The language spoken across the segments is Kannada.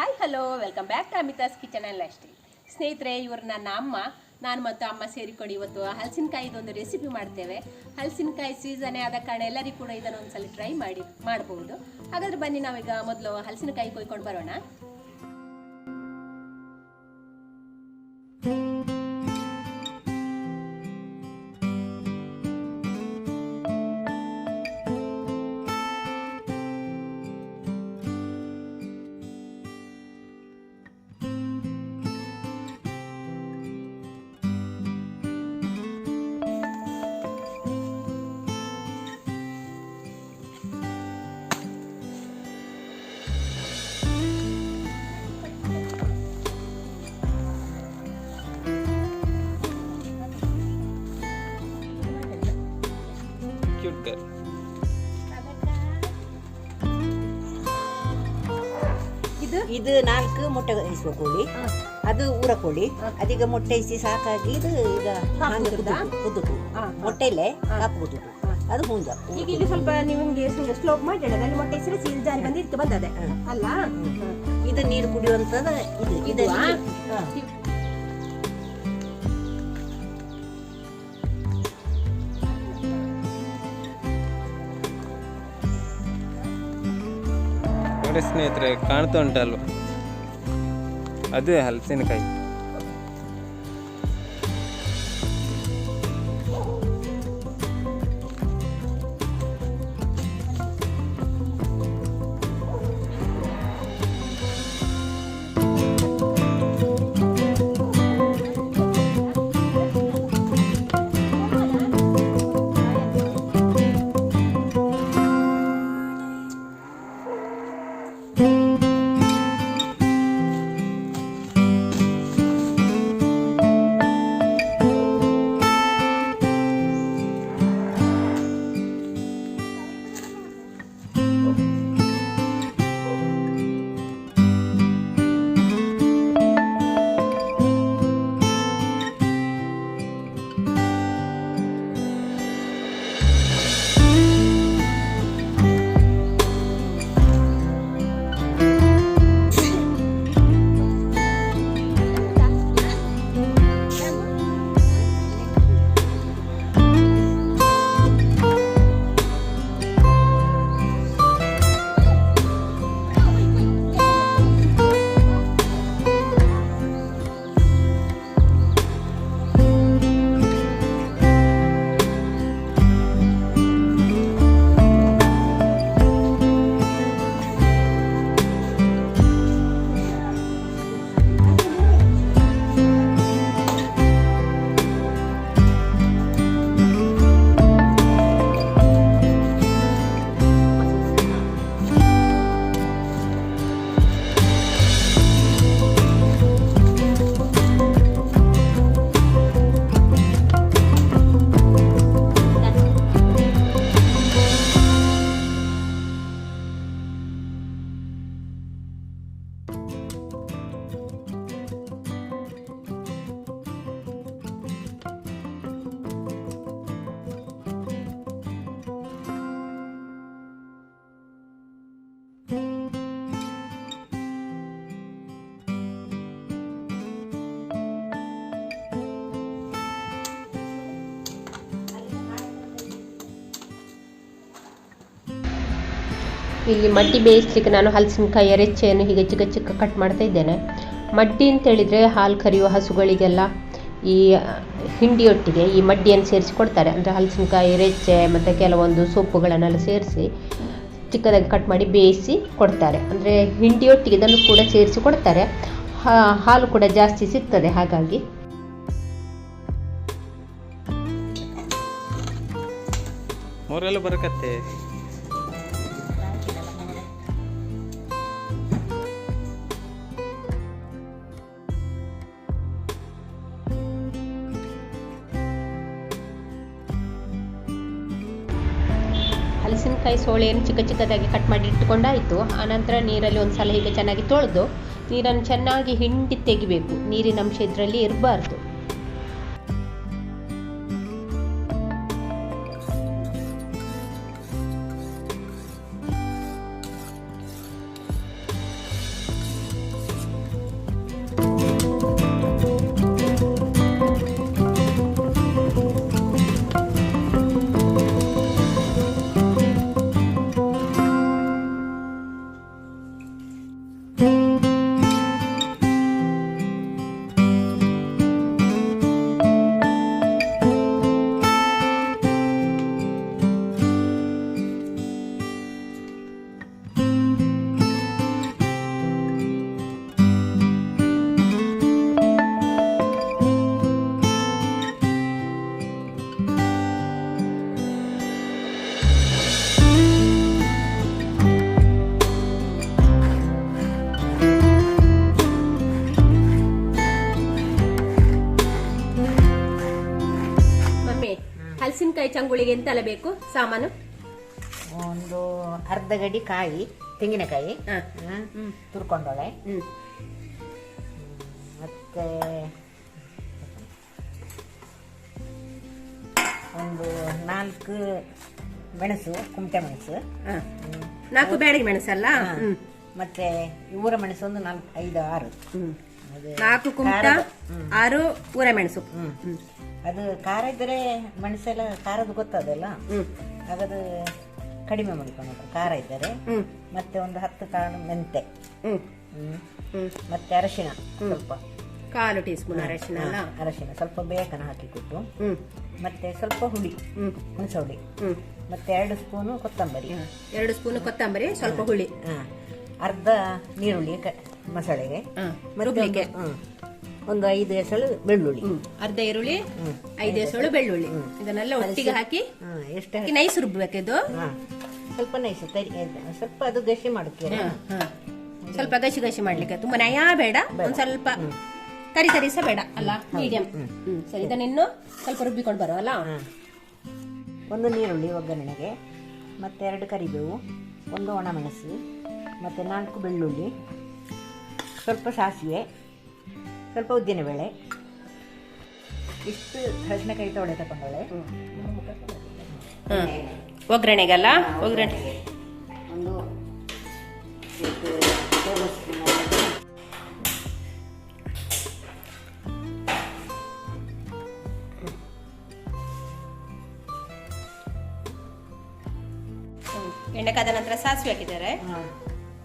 Hi hello welcome back to Amitha's kitchen and lifestyle. ಸ್ನೇಹಿತರೆ, ಇವರು ನನ್ನ ಅಮ್ಮ, ನಾನು ಮತ್ತು ಅಮ್ಮ ಸೇರಿಕೊಂಡು ಇವತ್ತು ಹಲಸಿನಕಾಯಿದೊಂದು ರೆಸಿಪಿ ಮಾಡ್ತೇವೆ. ಹಲಸಿನಕಾಯಿ ಸೀಸನ್ನೇ ಆದ ಕಾರಣ ಎಲ್ಲರಿಗೂ ಕೂಡ ಇದನ್ನು ಒಂದ್ಸಲ ಟ್ರೈ ಮಾಡಬಹುದು. ಹಾಗಾದರೆ ಬನ್ನಿ ನಾವೀಗ ಮೊದಲು ಹಲಸಿನಕಾಯಿ ಕೊಯ್ಕೊಂಡು ಬರೋಣ. ಇದು 4 ಮೊಟ್ಟೆ ಇಸುವ ಕೋಳಿ, ಅದು ಊರ ಕೋಳಿ. ಅದೀಗ ಮೊಟ್ಟೆ ಇಸಿ ಸಾಕಾಗಿ ಇದು ಈಗ ಕುದುಕು ಮೊಟ್ಟೆಲೆ ಹಾಕುವುದು. ಅದು ಹುಂಜ. ಈಗ ಇಲ್ಲಿ ಸ್ವಲ್ಪ ನಿಮಗೆ ಸ್ಲೋಪ್ ಮಾಡಿ ಅಲ್ಲಿ ಮೊಟ್ಟೆ ಇಸಿದ್ರೆ ಸೀಲ್ ಜಾರಿ ಬಂದು ಇದಕ್ಕೆ ಬಂದದೆ ಅಲ್ಲ. ಇದು ನೀರು ಕುಡಿಯುವಂತದ ಇದು ಸ್ನೇಹಿತರೆ, ಕಾಣ್ತಾ ಉಂಟಲ್ವ, ಅದೇ ಹಲಸಿನಕಾಯಿ. ಇಲ್ಲಿ ಮಡ್ಡಿ ಬೇಯಿಸ್ಲಿಕ್ಕೆ ನಾನು ಹಲಸಿನಕಾಯಿಯ ರೆಚ್ಚೆಯನ್ನು ಹೀಗೆ ಚಿಕ್ಕ ಚಿಕ್ಕ ಕಟ್ ಮಾಡ್ತಾ ಇದ್ದೇನೆ. ಮಡ್ಡಿ ಅಂತ ಹೇಳಿದರೆ ಹಾಲು ಕರೆಯುವ ಹಸುಗಳಿಗೆಲ್ಲ ಈ ಹಿಂಡಿಯೊಟ್ಟಿಗೆ ಈ ಮಡ್ಡಿಯನ್ನು ಸೇರಿಸಿ ಕೊಡ್ತಾರೆ. ಅಂದರೆ ಹಲಸಿನಕಾಯಿ ರೆಚ್ಚೆ ಮತ್ತು ಕೆಲವೊಂದು ಸೊಪ್ಪುಗಳನ್ನೆಲ್ಲ ಸೇರಿಸಿ ಚಿಕ್ಕದಾಗಿ ಕಟ್ ಮಾಡಿ ಬೇಯಿಸಿ ಕೊಡ್ತಾರೆ. ಅಂದರೆ ಹಿಂಡಿಯೊಟ್ಟಿಗೆ ಇದನ್ನು ಕೂಡ ಸೇರಿಸಿ ಕೊಡ್ತಾರೆ. ಹಾಲು ಕೂಡ ಜಾಸ್ತಿ ಸಿಗ್ತದೆ. ಹಾಗಾಗಿ ಮೂರೆಲ್ಲ ಬರಕತ್ತೆ. ಹಲಸಿನಕಾಯಿ ಸೋಳೆಯನ್ನು ಚಿಕ್ಕ ಚಿಕ್ಕದಾಗಿ ಕಟ್ ಮಾಡಿ ಇಟ್ಟುಕೊಂಡಾಯಿತು. ಆನಂತರ ನೀರಲ್ಲಿ ಒಂದು ಸಲ ಹೀಗೆ ಚೆನ್ನಾಗಿ ತೊಳೆದು ನೀರನ್ನು ಚೆನ್ನಾಗಿ ಹಿಂಡಿ ತೆಗಿಬೇಕು. ನೀರಿನ ಅಂಶ ಇದರಲ್ಲಿ ಇರಬಾರ್ದು. ಹಲಸಿನಕಾಯಿ ಚಂಗುಳಿಗೆ ಎಂತೆಲ್ಲ ಬೇಕು ಸಾಮಾನು? ಒಂದು ಅರ್ಧ ಗಡಿ ಕಾಯಿ, ತೆಂಗಿನಕಾಯಿ ತುರ್ಕೊಂಡೊಳೆ, ಮತ್ತೆ ಒಂದು 4 ಮೆಣಸು, ಕುಮಟೆ ಮೆಣಸು, 4 ಬ್ಯಾಡಗಿ ಮೆಣಸಲ್ಲ, ಮತ್ತೆ ಊರ ಮೆಣಸು ಒಂದು 4, 5, 6. 4 ಕುಮಟ, 6 ಊರ ಮೆಣಸು. ಅದು ಖಾರ ಇದ್ದರೆ ಮೆಣಸೆಲ್ಲ ಖಾರದ್ದು ಗೊತ್ತದಲ್ಲ, ಹಾಗದು ಕಡಿಮೆ ಮಾಡಿಕೊಂಡು ಖಾರ ಇದ್ದರೆ. ಮತ್ತೆ ಒಂದು 10 ಕಾಳು ಮೆಂತೆ, ಮತ್ತೆ ಅರಶಿನ ಸ್ವಲ್ಪ 1/4 ಟೀ ಸ್ಪೂನ್ ಅರಶಿನ, ಸ್ವಲ್ಪ ಬೇಕನ ಹಾಕಿಕೊಟ್ಟು, ಮತ್ತೆ ಸ್ವಲ್ಪ ಹುಳಿ, ಹುಣಸೆ ಹುಳಿ, ಮತ್ತೆ 2 ಸ್ಪೂನು ಕೊತ್ತಂಬರಿ, 2 ಸ್ಪೂನ್ ಕೊತ್ತಂಬರಿ, ಸ್ವಲ್ಪ ಹುಳಿ, ಅರ್ಧ ನೀರುಳ್ಳಿ ಮಸಾಲೆಗೆ, ರುಬ್ಲಿಕ್ಕೆ ಒಂದು 5 ಎಸಳು ಬೆಳ್ಳುಳ್ಳಿ, ಅರ್ಧ ಈರುಳ್ಳಿ, 5 ಎಸಳು ಬೆಳ್ಳುಳ್ಳಿ, ಇದನ್ನೆಲ್ಲ ಒಟ್ಟಿಗೆ ಹಾಕಿ ಎಷ್ಟು ನೈಸ್ ರುಬ್ಬೇಕಿದು. ಸ್ವಲ್ಪ ನೈಸ್ ಸ್ವಲ್ಪ ಅದು ಗಸಿ ಮಾಡುತ್ತೆ, ಸ್ವಲ್ಪ ಗಸಿ ಮಾಡ್ಲಿಕ್ಕೆ, ತುಂಬಾ ನಯ ಬೇಡ, ಒಂದ್ ಸ್ವಲ್ಪ ಕರಿ ಸಹ ಬೇಡ ಅಲ್ಲ, ಮೀಡಿಯಂ. ಸರಿ, ಇದನ್ನಿನ್ನು ಸ್ವಲ್ಪ ರುಬ್ಬಿಕೊಂಡು ಬರುವಲ್ಲ. ಒಂದು ನೀರುಳ್ಳಿ ಒಗ್ಗರಣೆಗೆ, ಮತ್ತೆ 2 ಕರಿಬೇವು, ಒಂದು ಒಣಮೆಣಸು, ಮತ್ತೆ 4 ಬೆಳ್ಳುಳ್ಳಿ, ಸ್ವಲ್ಪ ಸಾಸಿವೆ, ಸ್ವಲ್ಪ ಉದ್ದಿನಬೇಳೆ, ಇಷ್ಟು ಹಸಿನಕಾಯಿ ತೊಳೆ ತಗೊಂಡಳೆ. ಒಗ್ಗರಣೆಗಲ್ಲ, ಒಗ್ಗರಣೆಗೆ ಒಂದು ಎಣ್ಣೆ ಕಾದ ನಂತರ ಸಾಸಿವೆ ಹಾಕಿದ್ದಾರೆ.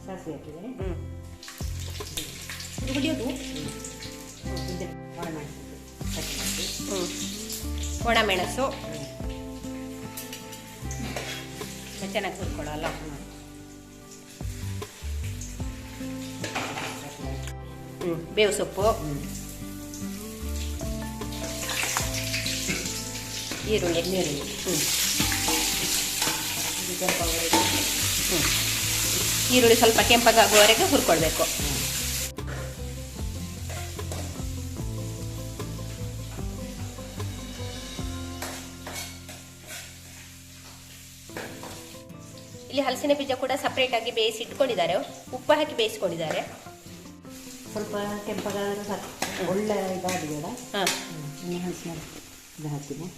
ಸಾಸಿವೆ ಹಾಕಿದ್ದಾರೆ, ಹುಡಿಯೋದು ಒಣಮೆಣಸು, ಒಣಮೆಣಸು ಚೆನ್ನಾಗಿ ಹುರ್ಕೊಳ್ಳಲ್ಲ. ಬೇವು ಸೊಪ್ಪು, ಈರುಳ್ಳಿ, ಈರುಳ್ಳಿ ಸ್ವಲ್ಪ ಕೆಂಪಗಾಗುವವರೆಗೆ ಹುರ್ಕೊಳ್ಬೇಕು. ಇಲ್ಲಿ ಹಲಸಿನ ಬೀಜ ಕೂಡ ಸಪರೇಟ್ ಆಗಿ ಬೇಯಿಸಿ ಇಟ್ಕೊಂಡಿದ್ದಾರೆ, ಉಪ್ಪು ಹಾಕಿ ಬೇಯಿಸ್ಕೊಂಡಿದ್ದಾರೆ. ಸ್ವಲ್ಪ ಕೆಂಪಗಾದ್ರೆ ಸಾಕು, ಒಳ್ಳೆ ಇದಾಗಿ ಬೇಡ.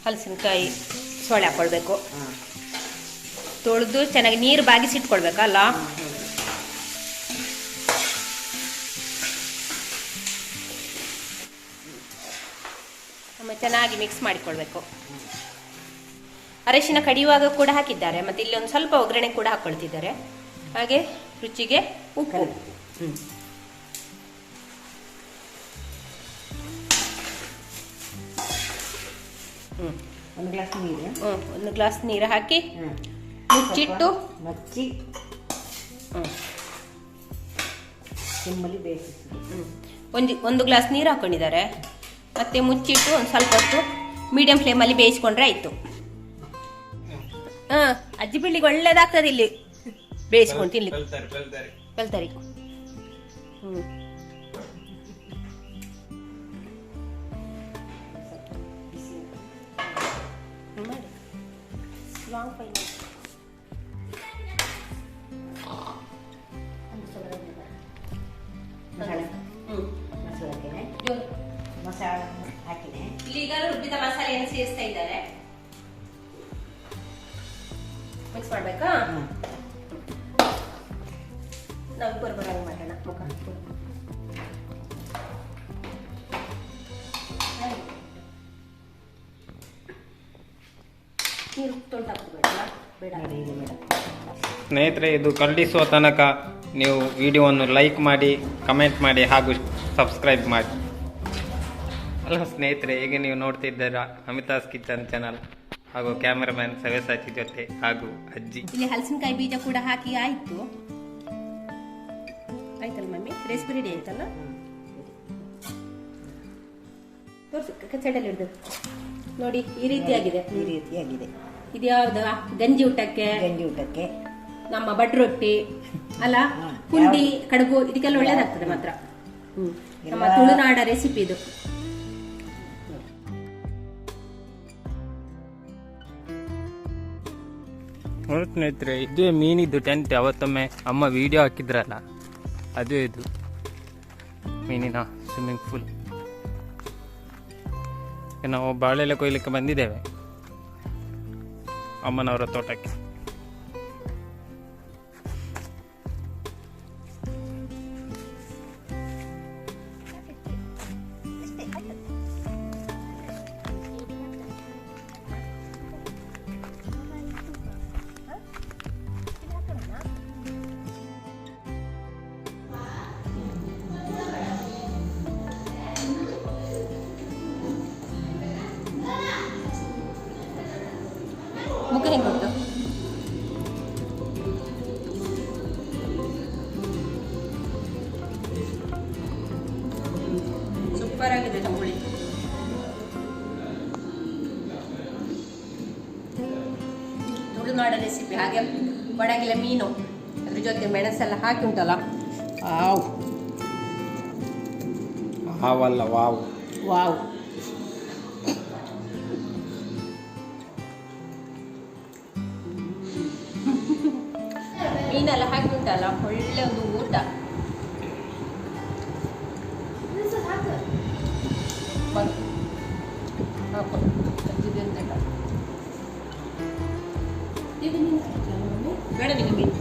ಹಲಸಿನಕಾಯಿ ಸೊಳ್ಳೆ ಹಾಕೊಳ್ಬೇಕು, ತೊಳೆದು ಚೆನ್ನಾಗಿ ನೀರು ಬಾಗಿಸಿ ಇಟ್ಕೊಳ್ಬೇಕಲ್ಲ. ಚೆನ್ನಾಗಿ ಮಿಕ್ಸ್ ಮಾಡಿಕೊಳ್ಬೇಕು. ಅರಿಶಿನ ಕಡಿಯುವಾಗ ಕೂಡ ಹಾಕಿದ್ದಾರೆ, ಮತ್ತೆ ಇಲ್ಲಿ ಒಂದು ಸ್ವಲ್ಪ ಒಗ್ಗರಣೆ ಕೂಡ ಹಾಕೊಳ್ತಿದ್ದಾರೆ. ಹಾಗೆ ರುಚಿಗೆ ಉಪ್ಪು, ಒಂದು ಗ್ಲಾಸ್ ನೀರು ಹಾಕಿ ಮುಚ್ಚಿಟ್ಟು ಒಂದು ಗ್ಲಾಸ್ ನೀರು ಹಾಕೊಂಡಿದ್ದಾರೆ. ಮತ್ತೆ ಮುಚ್ಚಿಟ್ಟು ಒಂದು ಸ್ವಲ್ಪ ಹೊತ್ತು ಮೀಡಿಯಂ ಫ್ಲೇಮಲ್ಲಿ ಬೇಯಿಸ್ಕೊಂಡ್ರೆ ಆಯ್ತು. ಅಜ್ಜಿ ಬಿಳ್ಳಿಗೆ ಒಳ್ಳೇದಾಗ್ತದೆ ಇಲ್ಲಿ ಬೇಯಿಸ್ಕೊಂಡು ತಿನ್ಲಿಕ್ಕೆ. ಬೆಳ್ತರಿ ಮಸಾಲೆ ಹಾಕಿದೆ. ಇಲ್ಲಿ ಈಗ ರುಬ್ಬಿದ ಮಸಾಲೆಯನ್ನು ಸೇರಿಸ್ತಾ ಇದ್ದಾರೆ. ಮಿಕ್ಸ್ ಮಾಡ್ಬೇಕಾ? ನಾವು ಬರಬರಾಗಿ ಮಾಡೋಣ. ಮುಖ ನೀರು ತೊಳ್ದಾಕ್ಬೇಡಲ್ಲ, ಬೇಡ. ಸ್ನೇಹಿತರೆ, ಇದು ಕರಡಿಸುವ ತನಕ ನೀವು ವಿಡಿಯೋವನ್ನು ಲೈಕ್ ಮಾಡಿ, ಕಮೆಂಟ್ ಮಾಡಿ ಹಾಗೂ ಸಬ್ಸ್ಕ್ರೈಬ್ ಮಾಡಿ. ಹಲೋ ಸ್ನೇಹಿತರೆ, ಈಗ ನೀವು ನೋಡ್ತಿದ್ದೀರಾ ಅಮಿತಾಸ್ ಕಿಚನ್ ಚಾನಲ್ ಹಾಗೂ ಕ್ಯಾಮರಾಮ್ಯಾನ್ ಸವ್ಯಸಾಚಿ ಜೊತೆ ಹಾಗೂ ಅಜ್ಜಿ. ಇಲ್ಲಿ ಹಲಸಿನಕಾಯಿ ಬೀಜ ಕೂಡ ಹಾಕಿ ಆಯ್ತು. ಆಯ್ತಲ್ಲ ಮಮ್ಮಿ, ರೆಸಿಪಿ ರೆಡಿ ಆಯ್ತಲ್ಲ? ತೋರಿಸು, ಕಚಡಲ್ಲಿ ಹಿಡಿದು ನೋಡಿ, ಈ ರೀತಿಯಾಗಿದೆ. ಇದು ಯಾವ್ದು? ಗಂಜಿ ಊಟಕ್ಕೆ, ನಮ್ಮ ಬಡ್ರೊಟ್ಟಿ ಅಲ್ಲ, ಪುಂಡಿ, ಕಡುಬು, ಇದಕ್ಕೆಲ್ಲ ಒಳ್ಳೇದಾಗ್ತದೆ ಮಾತ್ರ. ನಮ್ಮ ತುಳುನಾಡ ರೆಸಿಪಿ ಇದು. ನೋಡಿ ಸ್ನೇಹಿತರೆ, ಇದೇ ಮೀನಿದ್ದು ಟೆಂಟ್. ಅವತ್ತೊಮ್ಮೆ ಅಮ್ಮ ವಿಡಿಯೋ ಹಾಕಿದ್ರಲ್ಲ, ಅದೇ ಇದು ಮೀನಿನ ಸ್ವಿಮ್ಮಿಂಗ್ ಪೂಲ್. ನಾವು ಬಾಳೆಲೆ ಕೊಯ್ಲಿಕ್ಕೆ ಬಂದಿದ್ದೇವೆ ಅಮ್ಮನವರ ತೋಟಕ್ಕೆ. ಮುಖ ಹೆಂಗೆ ಉಂಟು? ಸೂಪರ್ ಆಗಿದೆ ತಂಬುಳಿ. ತುಳುನಾಡ ರೆಸಿಪಿ. ಹಾಗೆ ಒಣಗಿಲ ಮೀನು, ಅದ್ರ ಜೊತೆ ಮೆಣಸೆಲ್ಲ ಹಾಕಿ ಉಂಟಲ್ಲ, ವಾವ್ ಹಾವಲ್ಲ ವಾವ್. ವಾವ್. ಮೀನೆಲ್ಲ ಹಾಕಿ ಉಂಟಲ್ಲ, ಒಳ್ಳೆ ಒಂದು ಊಟ. ಬೇಡ ನಿಮಗೆ ಮೀನು.